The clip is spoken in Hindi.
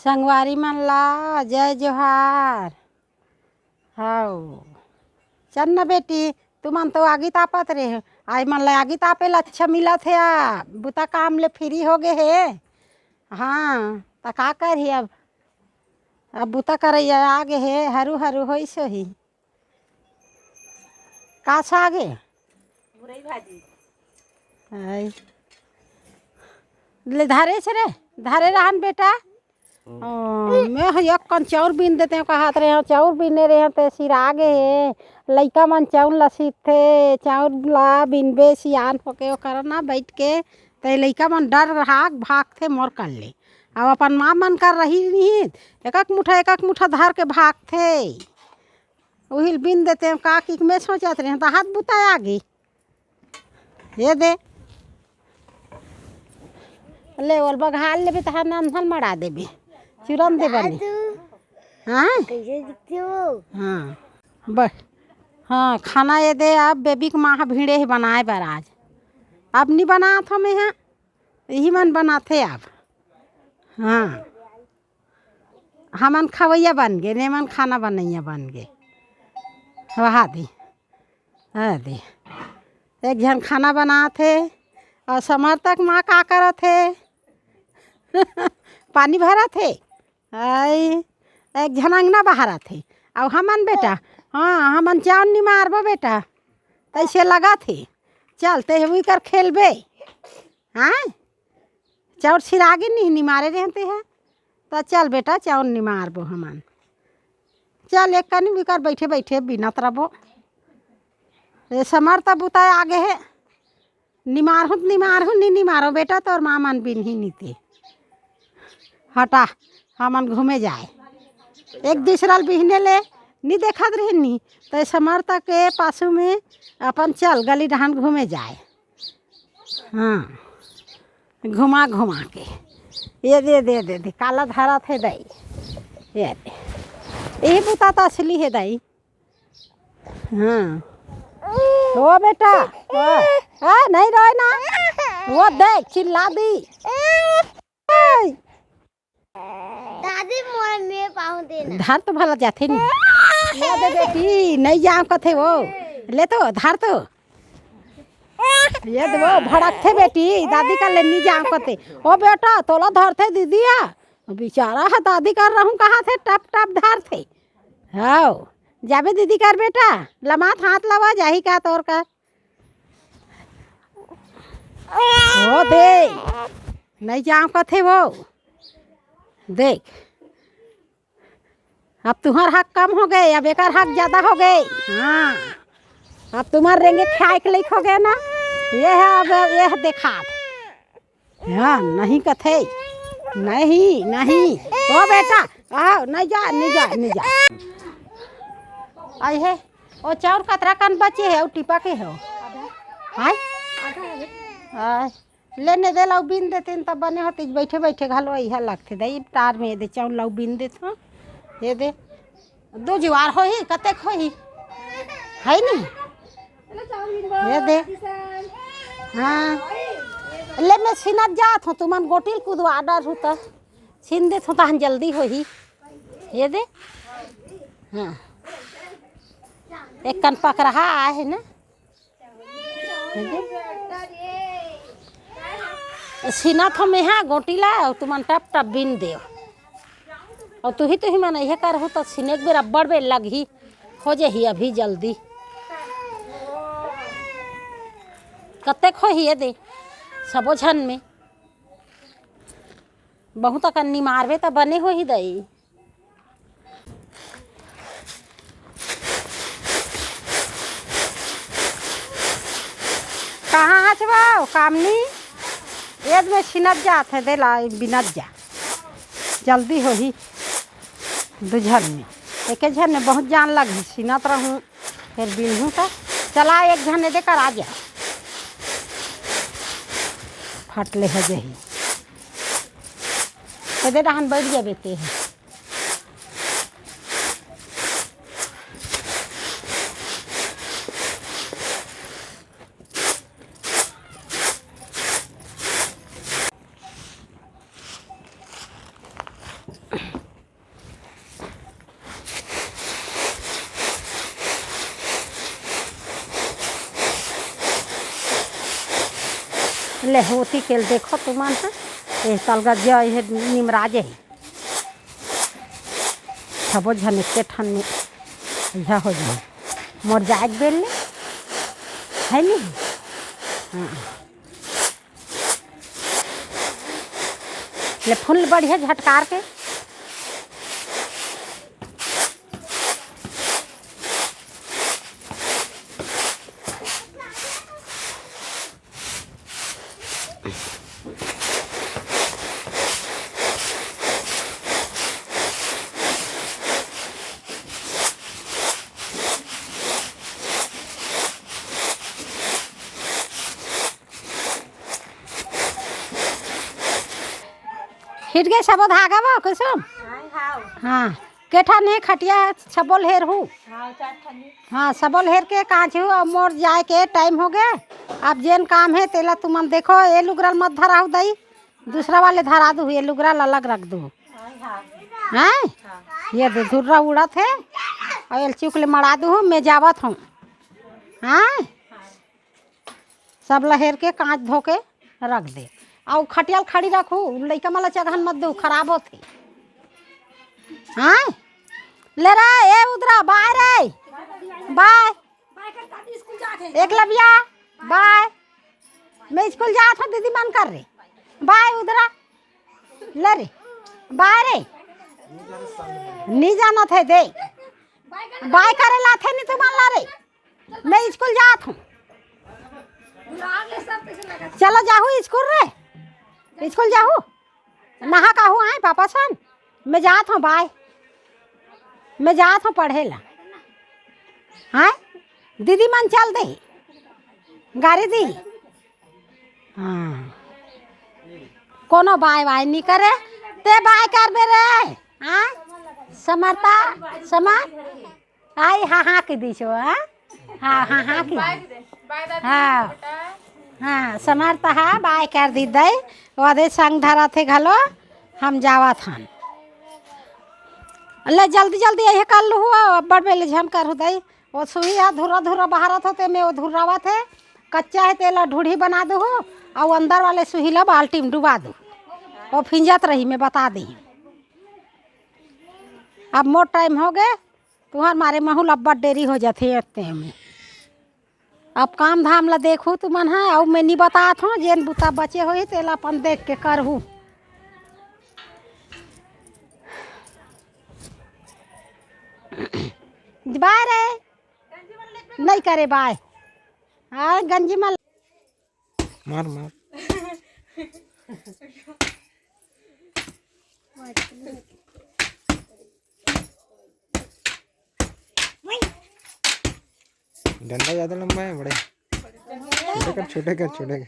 संगवारी मन ला जय जोहार। हाउ चल न बेटी, तुमन तो आगी तापत रहे आज मन ला आगी तापे ला अच्छा मिलत है। बुता काम ले फ्री हो गए है। हाँ तो का करही अब बुता करैया आगे है हरू हरू होइस ही का आगे मुरई भाजी ले धारे से रे धारे रहन बेटा। मैं एक कन चाउर बीन देते हैं कहा रहे चाउर बीने रहे तो सिर आगे है लइका मन चाउर ला सीखते चाउर ला बीनबे सियान होके करना बैठ के तो लइका मन डर भाग भागते मोर कर ले। अब अपन माँ मन कर रही नहीं एक एक मुठा धार के भागते वही बीन देते हैं का कि मैं सोचत रहे तो हाथ बुताया आगे ये दे ले और बघाल लेबे तो नंधन मरा देबे चुरन दे बने। हाँ कैसे दिखते हो? हाँ बस हाँ खाना ये दे अब बेबी के माँ भीड़े ही बनाए बर आज अब नहीं बना था मैं यहाँ यही मन बनाते अब। हाँ हमन खवैया बन गए ने मन खाना बनैया बन गए। वहा दी हाँ दी एक जन खाना बनाते और समर्थक माँ का करत है पानी भरा थे आई एक जन अंगना बहारा थे अब हमन बेटा हाँ हमन चाउन नहीं मारबो बेटा तैसे लगा थे चलते हुई कर खेलबे। हाँ चाउर छिरागे नहीं मारे रहते हैं तो चल बेटा चाउर नहीं मारबो हमन चल एक कनी भी कर बैठे बैठे बिना तरबो ये समर्थ बुताए आगे है नहीं मारो बेटा तो और माँ मन बिन ही नीते हटा हमन घूमे जाए एक दूसरा बिहने ले नहीं देखत रहे नहीं तो समर्थ के पासू में अपन चल गली डहान घूमे जाए। हाँ घुमा घुमा के ये दे काला धारा थे दाई ये दे यही बुता तो असली है दाई। हाँ वो बेटा नहीं रोए ना वो देख चिल्ला दी दादी मोर में पाँव देना धार तो भला जाते नहीं ले दे बेटी नहीं जाम कथे वो ले तो धार तो ये वो भड़क थे बेटी दादी का ले नहीं जाम कथे ओ बेटा तोला धार थे दीदिया बेचारा है दादी कर रहूं कहाँ थे टप टप धार थे। हाँ जाबे दीदी कर बेटा लमात हाथ लवा जाही का तोर का वो दे नहीं जाम कथे वो देख अब तुम्हार हक कम हो गए अब एक हक ज्यादा हो गए। हाँ अब तुम्हारे रेंगे खाए के लिख हो गए ना ये है अब ये देखा हाँ नहीं कथे नहीं ओ बेटा आओ नहीं जा आई है ओ चाउर कतरा कान बचे है टिपा के हो हाय लेने दे लाऊ बीन देते तब बने होते बैठे बैठे घालो यह लगते दे तार में दे चाउर लाऊ बीन देते ये दे दो जुआर हो ही कतेक हो ही है नहीं ये दे। हाँ ले मैं सीनत जात हूँ तुमन गोटिल कूद आडर हो तो छीन देत हो तो जल्दी हो ही ये दे। हाँ एक कन पक रहा है ना सीना थो में हाँ गोटीला और तुमन टप टप बीन दे और तू ही मन यह कर हो तो सीने एक बेर अब्बड़ बेर लगी हो जाही अभी जल्दी कते खो ही दे सबो झन में बहुत कन्नी मारबे तो बने हो ही दई। कहाँ हचवाओ कामनी एक में छिनत जात है दे ला बिनत जा जल्दी हो ही दो झन में एक झन में बहुत जान लगी छिनत रहूँ फिर बिनहूँ तो चला एक झन दे कर आ जा फटले है जही दे रहन बैठ जा बेते हैं। ले होती केल देखो तुमान है ये तलगा जय निमराज है सबो झन के ठन में यह हो जाए मोर जाए बेल ले है नहीं। हाँ ले फूल बढ़िया झटकार के हिट गए सबो धागा बा कुसुम। हाँ केठा ने खटिया सबोल हेर हूँ। हाँ सबोल हेर के कांच हूँ अब मोर जाए के टाइम हो गया। अब जेन काम है तेला तुमन देखो ये लुगरा मत धरा दई दूसरा वाले धरा दू ये लुगरा अलग रख दू। हाँ ये धुर्रा उड़ा थे और एल चुकले मड़ा दू मैं जावत हूँ। हाँ सब लहेर के कांच धो के रख दे और खटियाल खड़ी रखू लइका माला चगहन मत दू खराब होती। हाँ ले रहा ए उधरा बाय रे बाय एकलव्या बाय मैं स्कूल जात हूँ दीदी मन कर रे बाय उधरा ले रे बाय रे नहीं जाना थे दे बाय करे लाथे नहीं तुम ला रे मैं स्कूल जात हूँ। चलो जाहू स्कूल रे स्कूल जाहू नहा का हूँ आए पापा सन मैं जात हूँ बाय मैं जात हूँ पढ़े ला। हाँ दीदी मन चल दे गाड़ी दी। हाँ कोनो बाय बाय नहीं करे ते बाय कर बे रे। हाँ समरता समर आई हाँ हाँ की दी छो। हाँ हाँ हाँ हाँ की हाँ हाँ समर्थ हा बाय कर दी दई वदे संग धरा थे घलो हम जावा थान ले जल्दी जल्दी यही कर लू अब्बड़ बेले झन कर हो दई वो सुई धुरा धुरा बहारत होते मैं वो धुरावा थे कच्चा है तेला ढूढ़ी बना दू और अंदर वाले सुहीला बाल्टी में डुबा दू वो फिंजत रही मैं बता दी। अब मोर टाइम हो गए तुम्हार मारे महूल अब्बड़ देरी हो जाते इतने में अब काम धाम ला देखू तुमन है और मैं नहीं बतात हूँ जेन बुता बचे हो तेला अपन देख के करहूँ। बाय रे नहीं करे बाय हाँ गंजी मल मार मार डंडा ज्यादा लंबा है बड़े छोटे कर छोटे कर छोटे कर।